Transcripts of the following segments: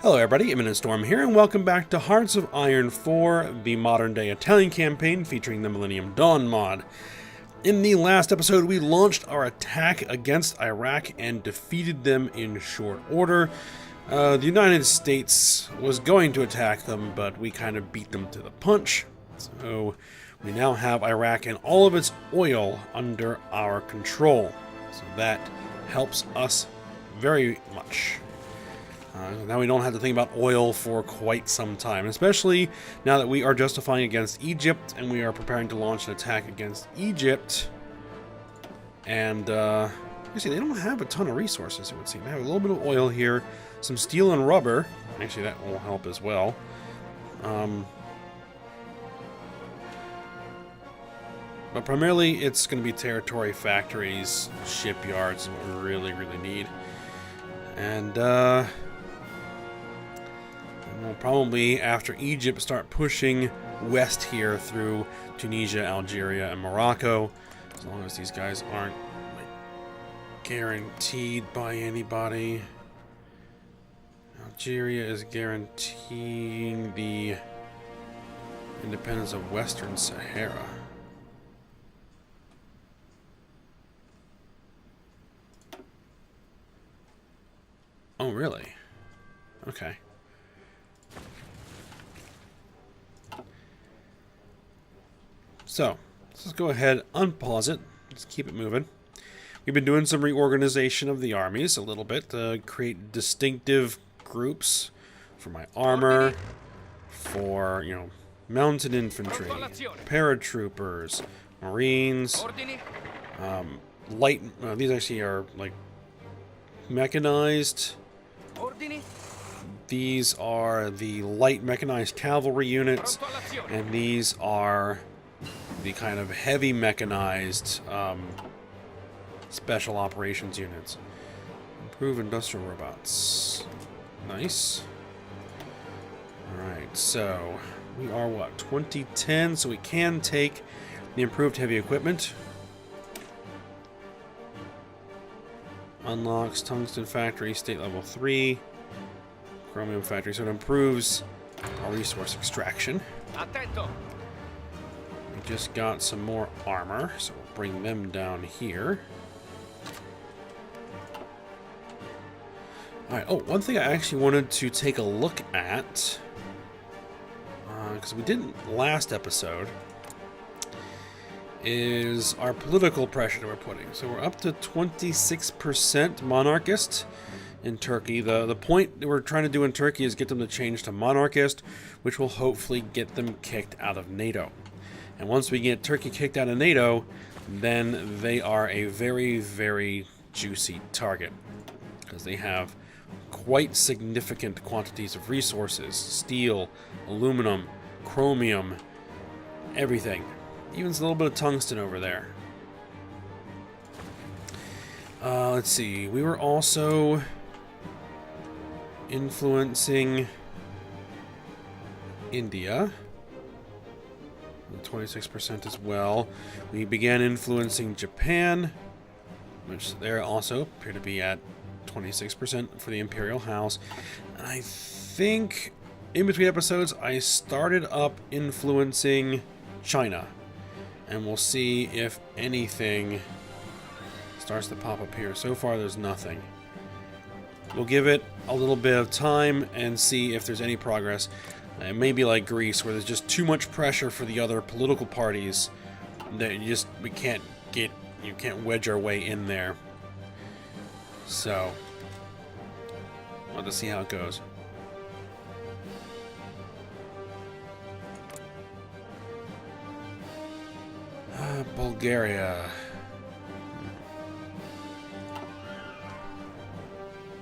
Hello everybody, Millennium Storm here, and welcome back to Hearts of Iron 4, the modern-day Italian campaign featuring the Millennium Dawn mod. In the last episode, we launched our attack against Iraq and defeated them in short order. The United States was going to attack them, but we kind of beat them to the punch. So we now have Iraq and all of its oil under our control. So that helps us very much. Now we don't have to think about oil for quite some time, especially now that we are justifying against Egypt and we are preparing to launch an attack against Egypt. And you see, they don't have a ton of resources, it would seem. They have a little bit of oil here, some steel and rubber. Actually, that will help as well. But primarily, it's going to be territory, factories, shipyards, what we really need. And we'll probably, after Egypt, start pushing west here through Tunisia, Algeria, and Morocco. As long as these guys aren't guaranteed by anybody. Algeria is guaranteeing the independence of Western Sahara. Oh, really? Okay. So, let's just go ahead, unpause it, just keep it moving. We've been doing some reorganization of the armies a little bit to create distinctive groups for my armor, for, mounted infantry, paratroopers, marines, light, these actually are, like, mechanized. These are the light mechanized cavalry units, and these are the kind of heavy mechanized special operations units. Improve industrial robots. Nice. Alright, so we are what, 2010, so we can take the improved heavy equipment. Unlocks tungsten factory, state level 3. Chromium factory, so it improves our resource extraction. We just got some more armor, so we'll bring them down here. Alright, oh, one thing I actually wanted to take a look at, because we didn't last episode, is our political pressure that we're putting. So we're up to 26% monarchist in Turkey. The point that we're trying to do in Turkey is get them to change to monarchist, which will hopefully get them kicked out of NATO. And once we get Turkey kicked out of NATO, then they are a very juicy target, because they have quite significant quantities of resources: steel, aluminum, chromium, everything. Even a little bit of tungsten over there. Let's see. We were also influencing India. 26% as well. We began influencing Japan, which they also appear to be at 26% for the Imperial House. And I think in between episodes, I started up influencing China. And we'll see if anything starts to pop up here. So far, there's nothing. We'll give it a little bit of time and see if there's any progress. It may be like Greece, where there's just too much pressure for the other political parties that we can't wedge our way in there. So, we'll have to see how it goes. Bulgaria.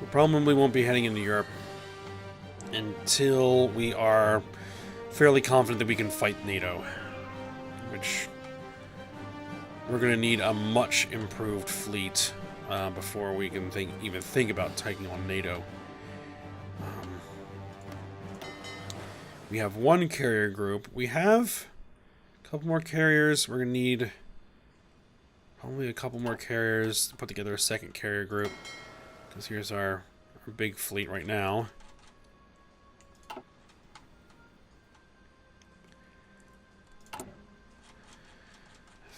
We probably won't be heading into Europe until we are fairly confident that we can fight NATO, which we're going to need a much improved fleet before we can even think about taking on NATO. We have one carrier group. We have a couple more carriers. We're going to need probably a couple more carriers to put together a second carrier group, because here's our big fleet right now.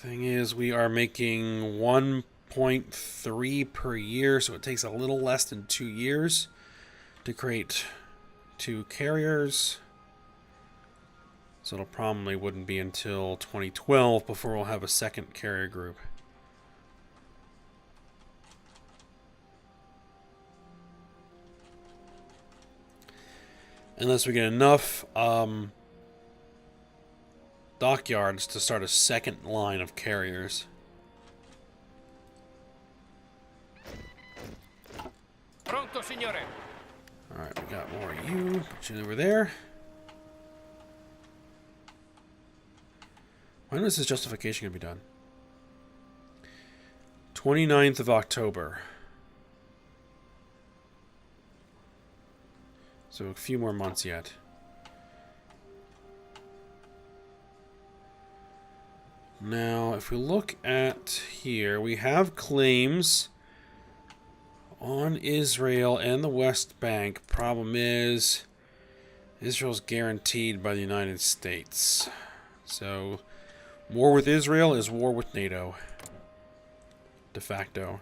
Thing is, we are making 1.3 per year, so it takes a little less than 2 years to create 2 carriers. So it'll probably wouldn't be until 2012 before we'll have a second carrier group. Unless we get enough dockyards to start a second line of carriers. Pronto, signore. Alright, we got more of you. Put you over there. When is this justification going to be done? 29th of October. So a few more months yet. Now, if we look at here, we have claims on Israel and the West Bank. Problem is, Israel's guaranteed by the United States. So, war with Israel is war with NATO. De facto.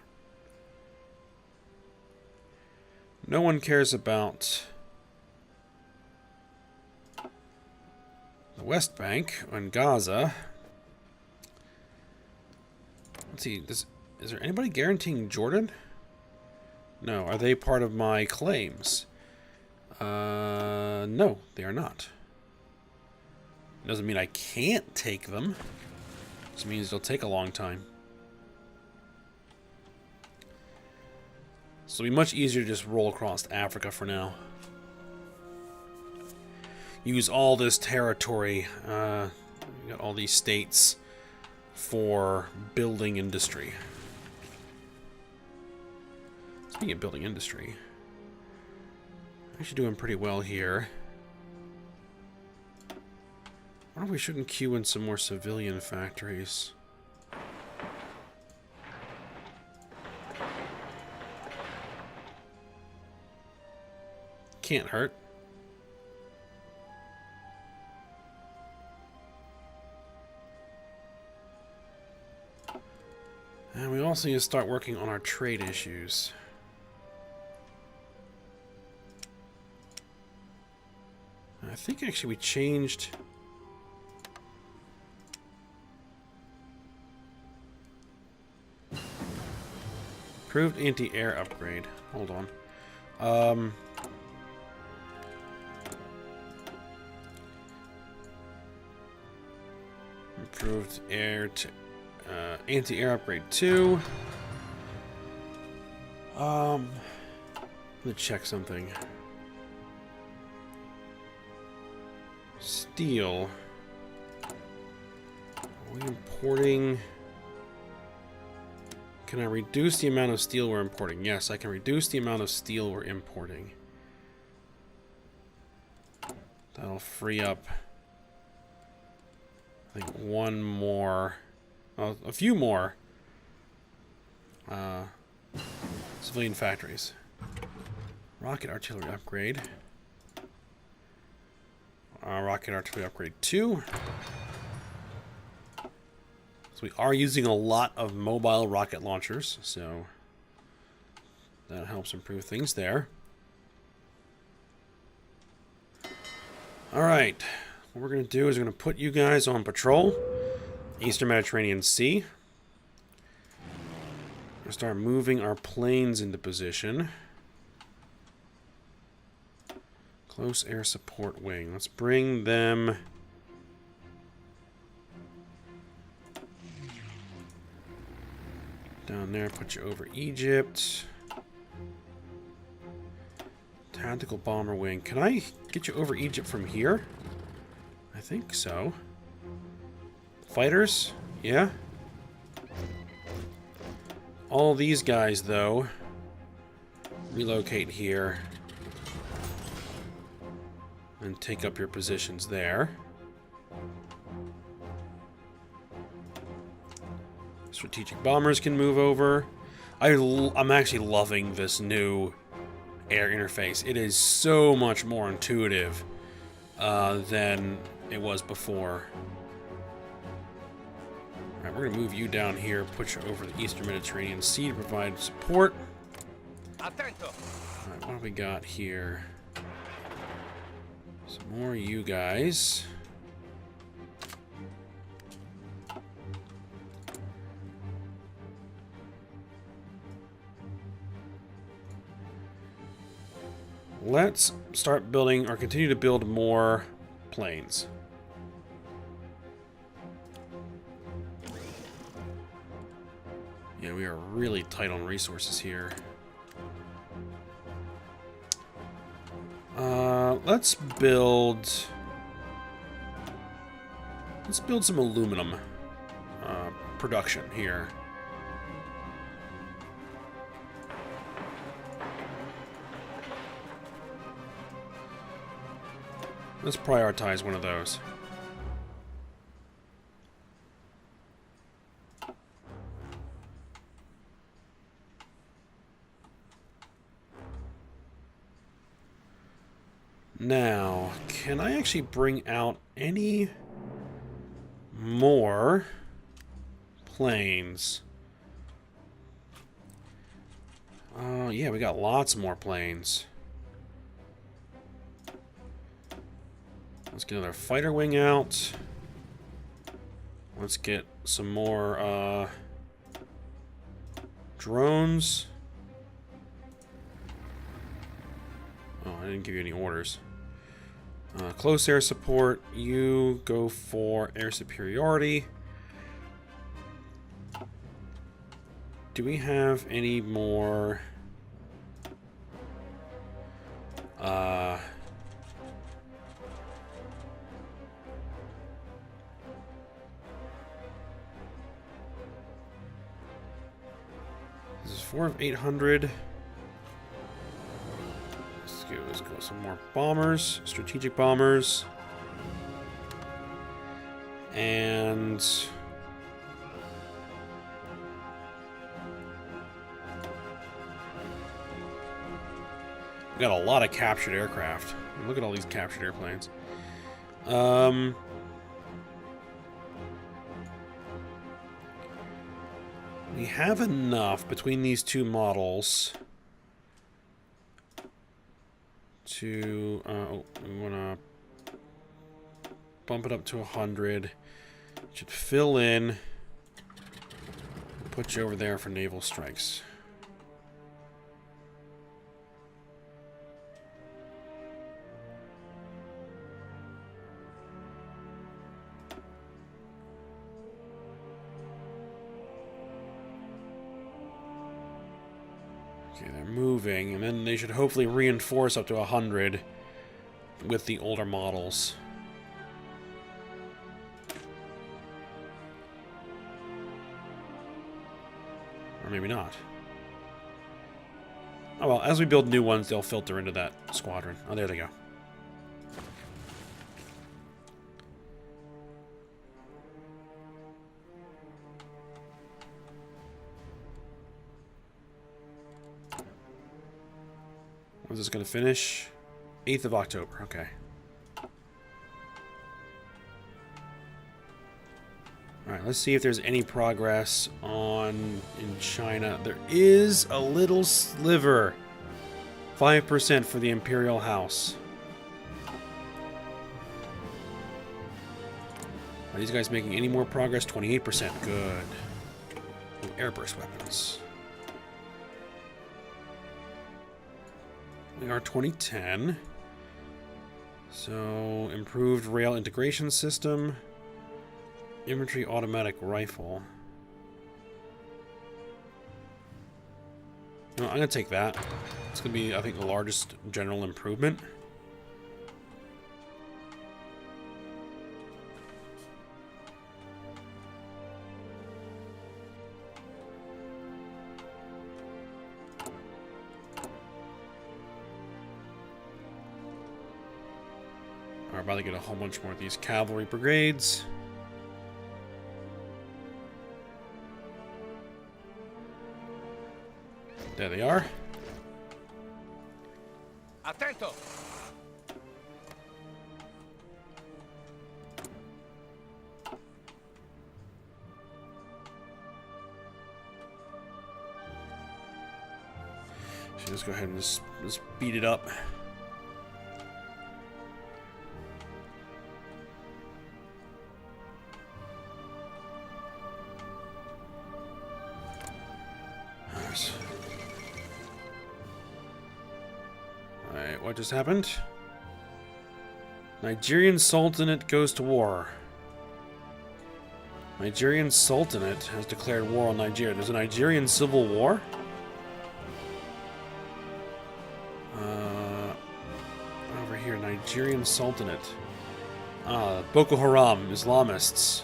No one cares about the West Bank and Gaza. Let's see, is there anybody guaranteeing Jordan? No. Are they part of my claims? No, they are not. Doesn't mean I can't take them. Just means it'll take a long time. So it'll be much easier to just roll across Africa for now. Use all this territory, we got all these states, for building industry. Speaking of building industry, I'm actually doing pretty well here. I wonder if we shouldn't queue in some more civilian factories. Can't hurt. And we also need to start working on our trade issues. I think actually we changed... Improved anti-air upgrade. Hold on. Improved air to... anti-air upgrade 2. Let me check something. Steel. Are we importing? Can I reduce the amount of steel we're importing? Yes, I can reduce the amount of steel we're importing. That'll free up, I think, one more... a few more civilian factories. Rocket artillery upgrade. Rocket artillery upgrade 2. So we are using a lot of mobile rocket launchers, so that helps improve things there. Alright, what we're going to do is we're going to put you guys on patrol. Eastern Mediterranean Sea. We'll start moving our planes into position. Close air support wing. Let's bring them down there. Put you over Egypt. Tactical bomber wing. Can I get you over Egypt from here? I think so. Fighters? Yeah. All these guys, though, relocate here and take up your positions there. Strategic bombers can move over. I'm actually loving this new air interface. It is so much more intuitive than it was before. Alright, we're going to move you down here, put you over the Eastern Mediterranean Sea to provide support. Attento. Alright, what do we got here? Some more you guys. Let's start building, or continue to build more planes. Yeah, we are really tight on resources here. Let's build some aluminum production here. Let's prioritize one of those. Now, can I actually bring out any more planes? Yeah, we got lots more planes. Let's get another fighter wing out. Let's get some more drones. Oh, I didn't give you any orders. Close air support. You go for air superiority. Do we have any more? This is 4 of 800. Let's go some more bombers, strategic bombers, and we got a lot of captured aircraft. Look at all these captured airplanes. We have enough between these two models to, we want to bump it up to 100. Should fill in. Put you over there for naval strikes. Okay, they're moving, and then they should hopefully reinforce up to 100 with the older models. Or maybe not. Oh well, as we build new ones, they'll filter into that squadron. Oh, there they go. When's this going to finish? 8th of October. Okay. Alright, let's see if there's any progress in China. There is a little sliver. 5% for the Imperial House. Are these guys making any more progress? 28%. Good. Ooh, airburst weapons. We are 2010. So, improved rail integration system. Infantry automatic rifle. No, I'm going to take that. It's going to be, I think, the largest general improvement. We're about to get a whole bunch more of these cavalry brigades. There they are. Attento. just go ahead and just beat it up. Alright, what just happened? Nigerian Sultanate goes to war. Nigerian Sultanate has declared war on Nigeria. There's a Nigerian civil war? Over here, Nigerian Sultanate. Boko Haram, Islamists.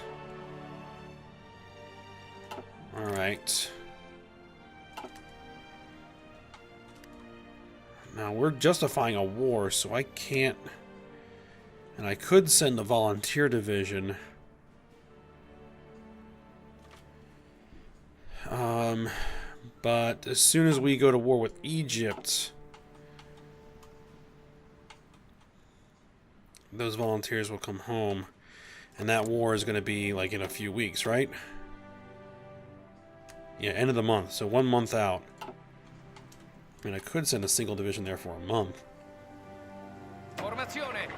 Alright. Now, we're justifying a war, so I can't... And I could send a volunteer division. But as soon as we go to war with Egypt, those volunteers will come home. And that war is going to be, like, in a few weeks, right? Yeah, end of the month, so 1 month out. I mean, I could send a single division there for a month. Formazione.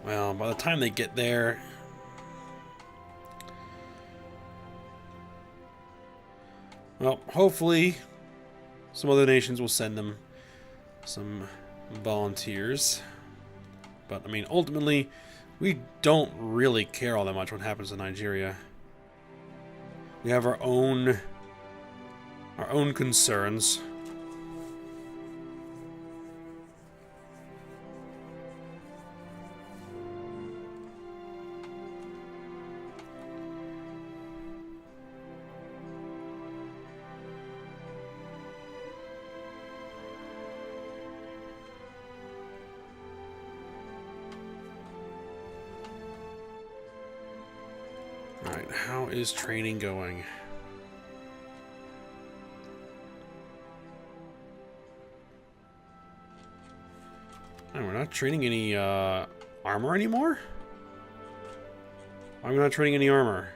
Well, by the time they get there... Well, hopefully some other nations will send them some volunteers. But, I mean, ultimately, we don't really care all that much what happens to Nigeria. We have our own concerns. Alright, how is training going? Oh, we're not training any armor anymore? Why are we not training any armor?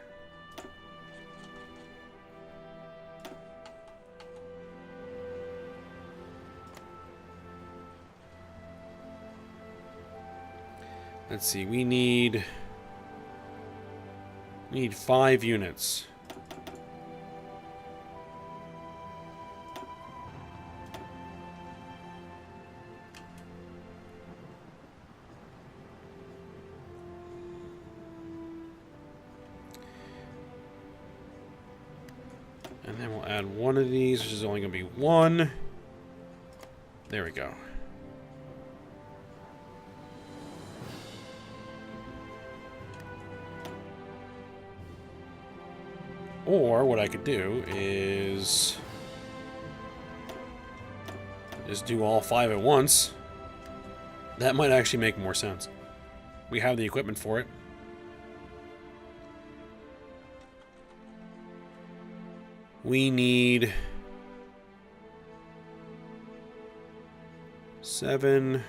Let's see, we need 5 units. And then we'll add one of these, which is only going to be 1. There we go. Or what I could do is just do all 5 at once. That might actually make more sense. We have the equipment for it. We need 7.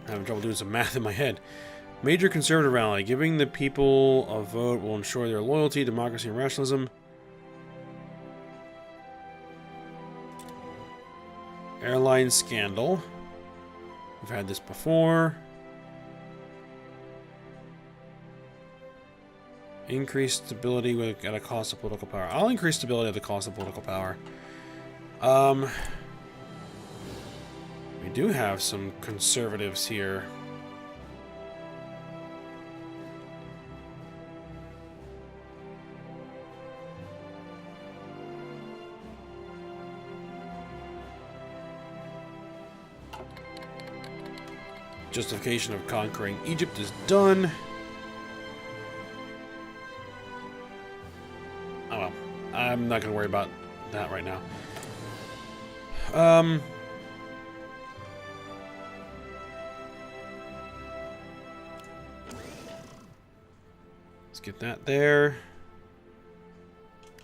I'm having trouble doing some math in my head. Major conservative rally. Giving the people a vote will ensure their loyalty, democracy, and rationalism. Airline scandal. We've had this before. Increased stability at a cost of political power. I'll increase stability at the cost of political power. We do have some conservatives here. Justification of conquering Egypt is done. Oh well, I'm not going to worry about that right now. Let's get that there.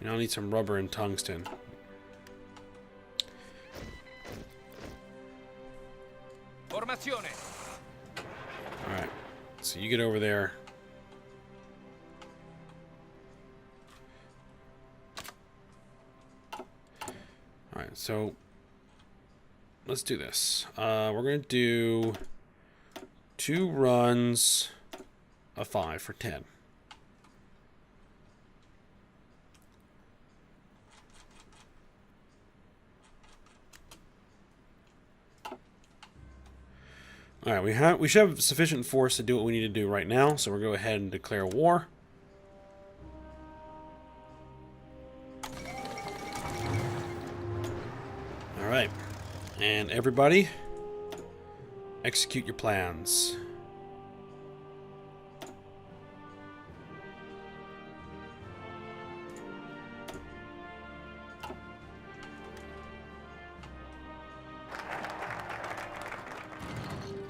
And I'll need some rubber and tungsten. Formazione. Alright, so you get over there. Alright, so let's do this. We're going to do 2 runs of 5 for 10. Alright, we should have sufficient force to do what we need to do right now, so we'll go ahead and declare war. Alright. And everybody, execute your plans.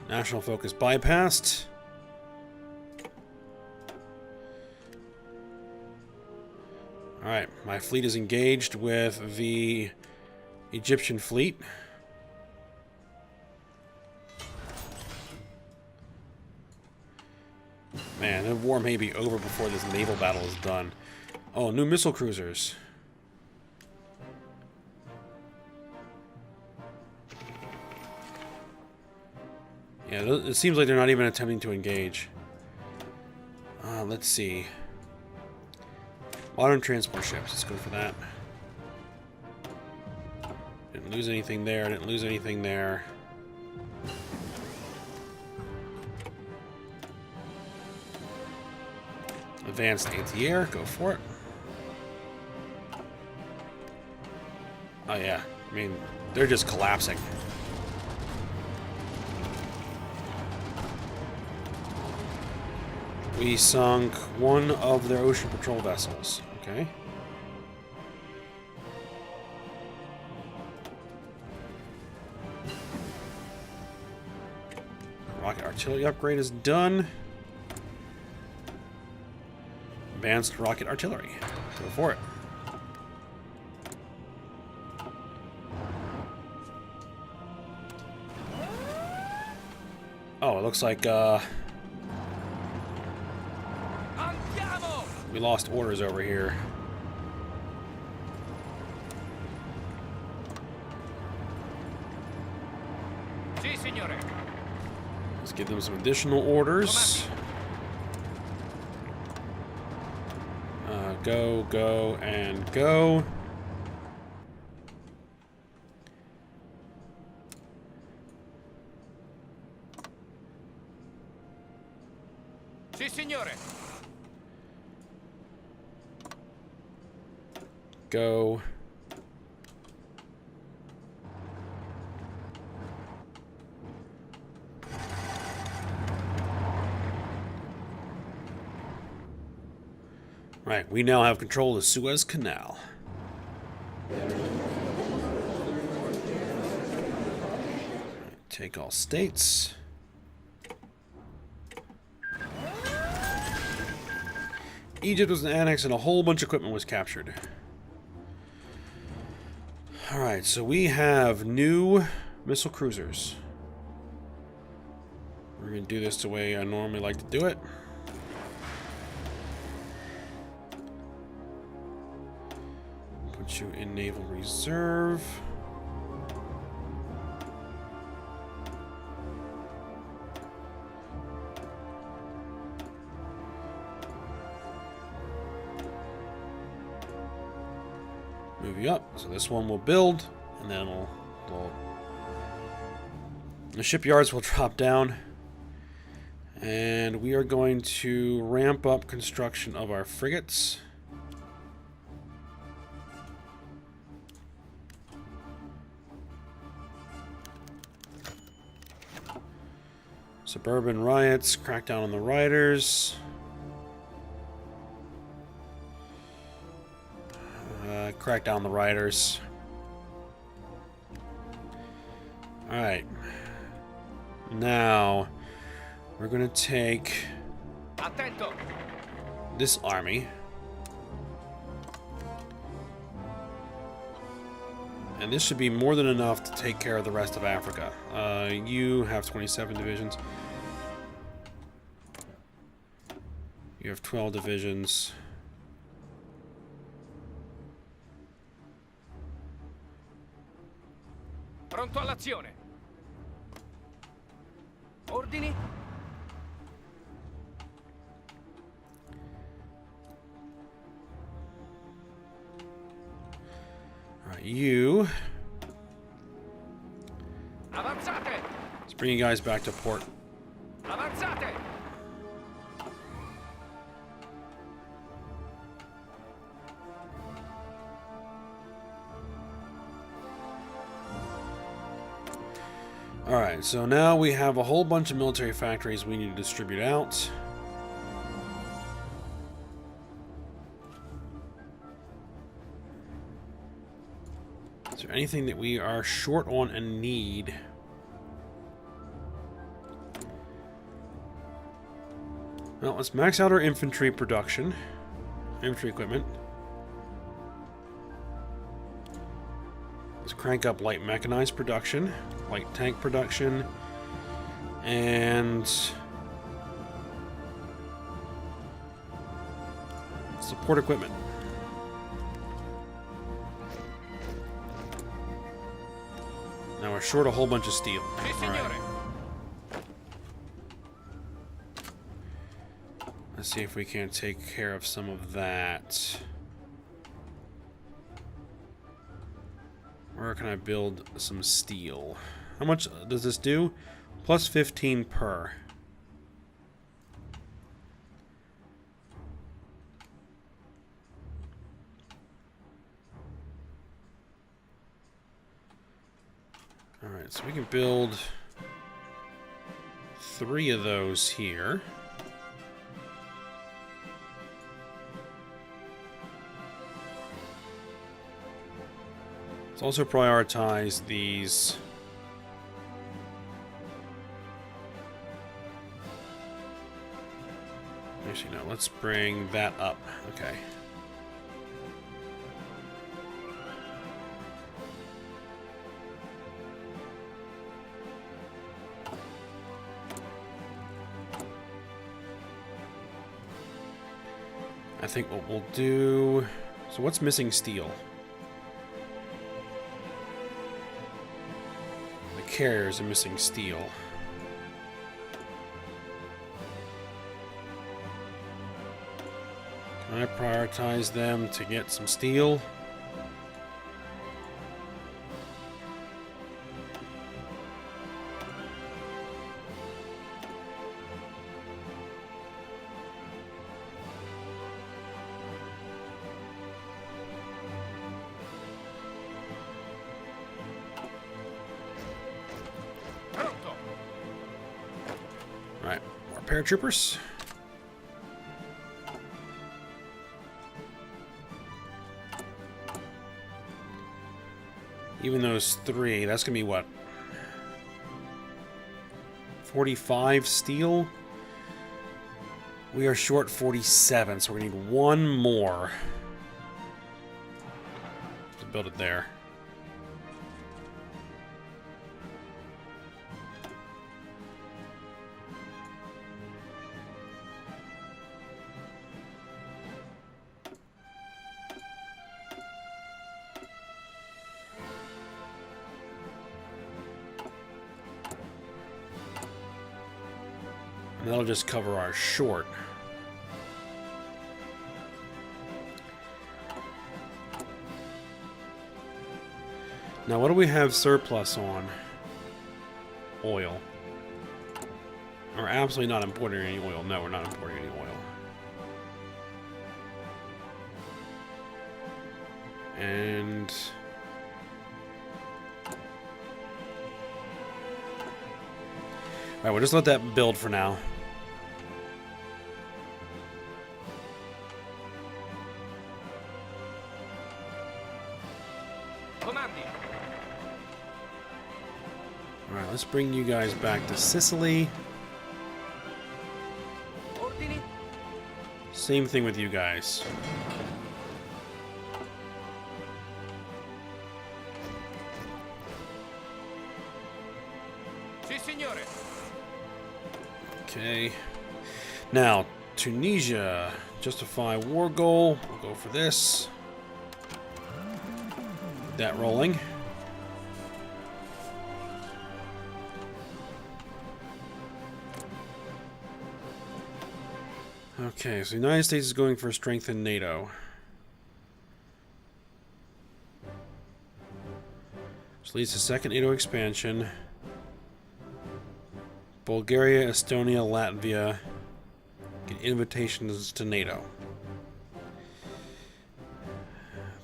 National focus bypassed. Alright, my fleet is engaged with the Egyptian fleet. Man, the war may be over before this naval battle is done. Oh, new missile cruisers. Yeah, it seems like they're not even attempting to engage. Let's see. Modern transport ships. Let's go for that. Didn't lose anything there. Didn't lose anything there. Advanced anti-air. Go for it. Oh, yeah. I mean, they're just collapsing. We sunk one of their ocean patrol vessels. Okay. Rocket artillery upgrade is done. Advanced rocket artillery. Go for it. Oh, it looks like we lost orders over here. Si, signore. Let's give them some additional orders. Go, go, and go. Si, signore. Go. Right, we now have control of the Suez Canal. Take all states. Egypt was annexed and a whole bunch of equipment was captured. Alright, so we have new missile cruisers. We're going to do this the way I normally like to do it. Put you in Naval Reserve. Move you up. So this one will build, and then the shipyards will drop down. And we are going to ramp up construction of our frigates. Suburban riots, crackdown on the rioters. Crack down the rioters. Alright. Now, we're going to take Attento. this army. And this should be more than enough to take care of the rest of Africa. You have 27 divisions. You have 12 divisions. Pronto all'azione. Ordini? Alright, you. Avanzate! Let's bring you guys back to port. Avanzate! Alright, so now we have a whole bunch of military factories we need to distribute out. Is there anything that we are short on and need? Well, let's max out our infantry production. Infantry equipment. Let's crank up light mechanized production, light tank production, and support equipment. Now we're short a whole bunch of steel. Sì, All right. signore. Let's see if we can take care of some of that. Where can I build some steel? How much does this do? Plus 15 per. Alright, so we can build 3 of those here. Let's also prioritize these. Actually, no, let's bring that up. Okay. I think what we'll do... So what's missing steel? The carriers are missing steel. Can I prioritize them to get some steel? Pronto. Right, more paratroopers. Even those 3, that's gonna be what? 45 steel? We are short 47, so we're gonna need 1 more to build it there. And that'll just cover our short. Now, what do we have surplus on? Oil. We're absolutely not importing any oil. No, we're not importing any oil. And... Alright, we'll just let that build for now. Comandi. Alright, let's bring you guys back to Sicily. Ordini. Same thing with you guys. Sì, signore. Okay. Now, Tunisia. Justify war goal. We'll go for this. Get that rolling. Okay, so the United States is going for strength in NATO. Which leads to second NATO expansion. Bulgaria, Estonia, Latvia get invitations to NATO.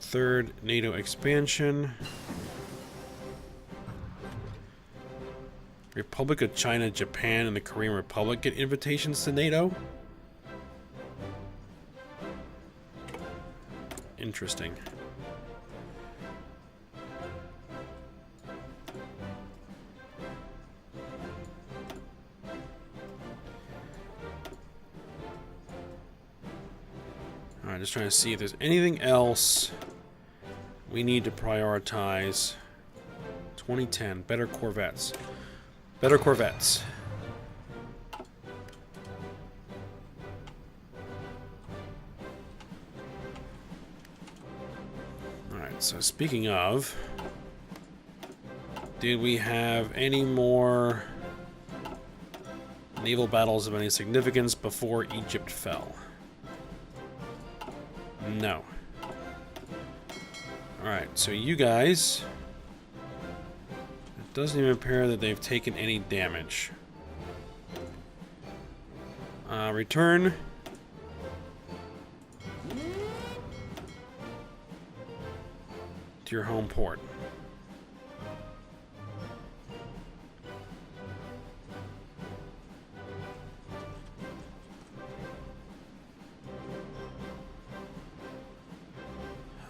Third NATO expansion. Republic of China, Japan, and the Korean Republic get invitations to NATO. Interesting. Alright, just trying to see if there's anything else we need to prioritize. 2010, better Corvettes. Better Corvettes. Alright, so speaking of, did we have any more naval battles of any significance before Egypt fell? No. Alright, so you guys, it doesn't even appear that they've taken any damage. Return. To your home port.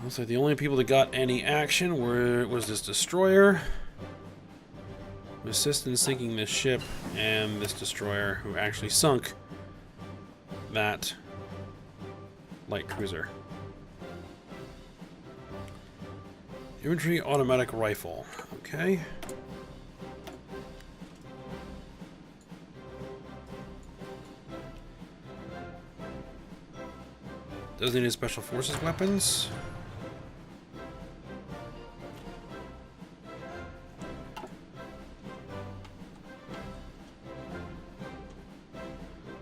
Looks like the only people that got any action was this destroyer, who assisted in sinking this ship, and this destroyer who actually sunk that light cruiser. Infantry automatic rifle. Okay. Doesn't need special forces weapons.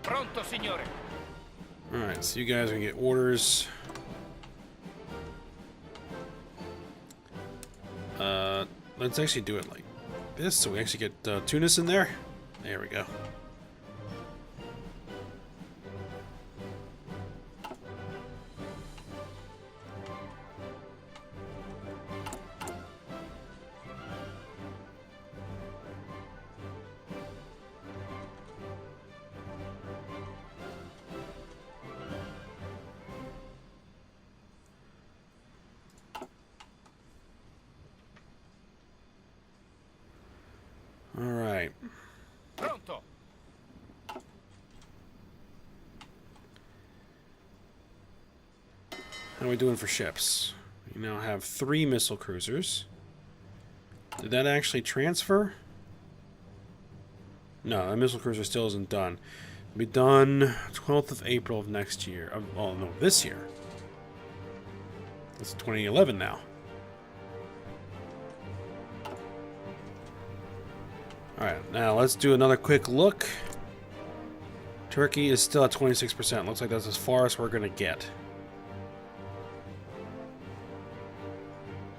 Pronto, signore. Alright, so you guys are gonna get orders. Let's actually do it like this, so we actually get Tunis in there. There we go. Alright. Pronto. How are we doing for ships? We now have 3 missile cruisers. Did that actually transfer? No, that missile cruiser still isn't done. It'll be done 12th of April of next year. Oh, no, this year. It's 2011 now. Alright, now let's do another quick look. Turkey is still at 26%. Looks like that's as far as we're going to get.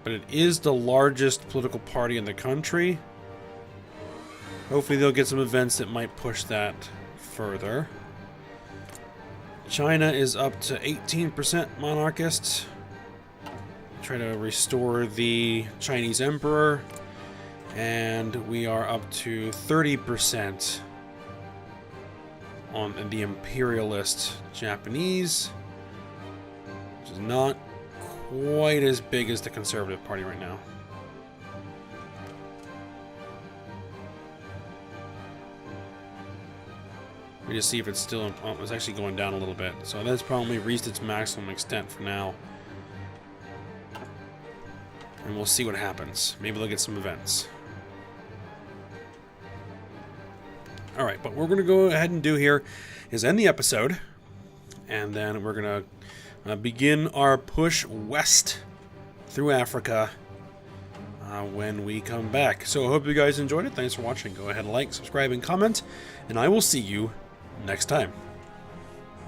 But it is the largest political party in the country. Hopefully they'll get some events that might push that further. China is up to 18% monarchist. Trying to restore the Chinese emperor. And we are up to 30% on the imperialist Japanese, which is not quite as big as the Conservative Party right now. Let me just see if it's still... Oh, it's actually going down a little bit. So that's probably reached its maximum extent for now. And we'll see what happens. Maybe they'll get some events. Alright, but what we're going to go ahead and do here is end the episode, and then we're going to begin our push west through Africa when we come back. So I hope you guys enjoyed it. Thanks for watching. Go ahead and like, subscribe, and comment, and I will see you next time.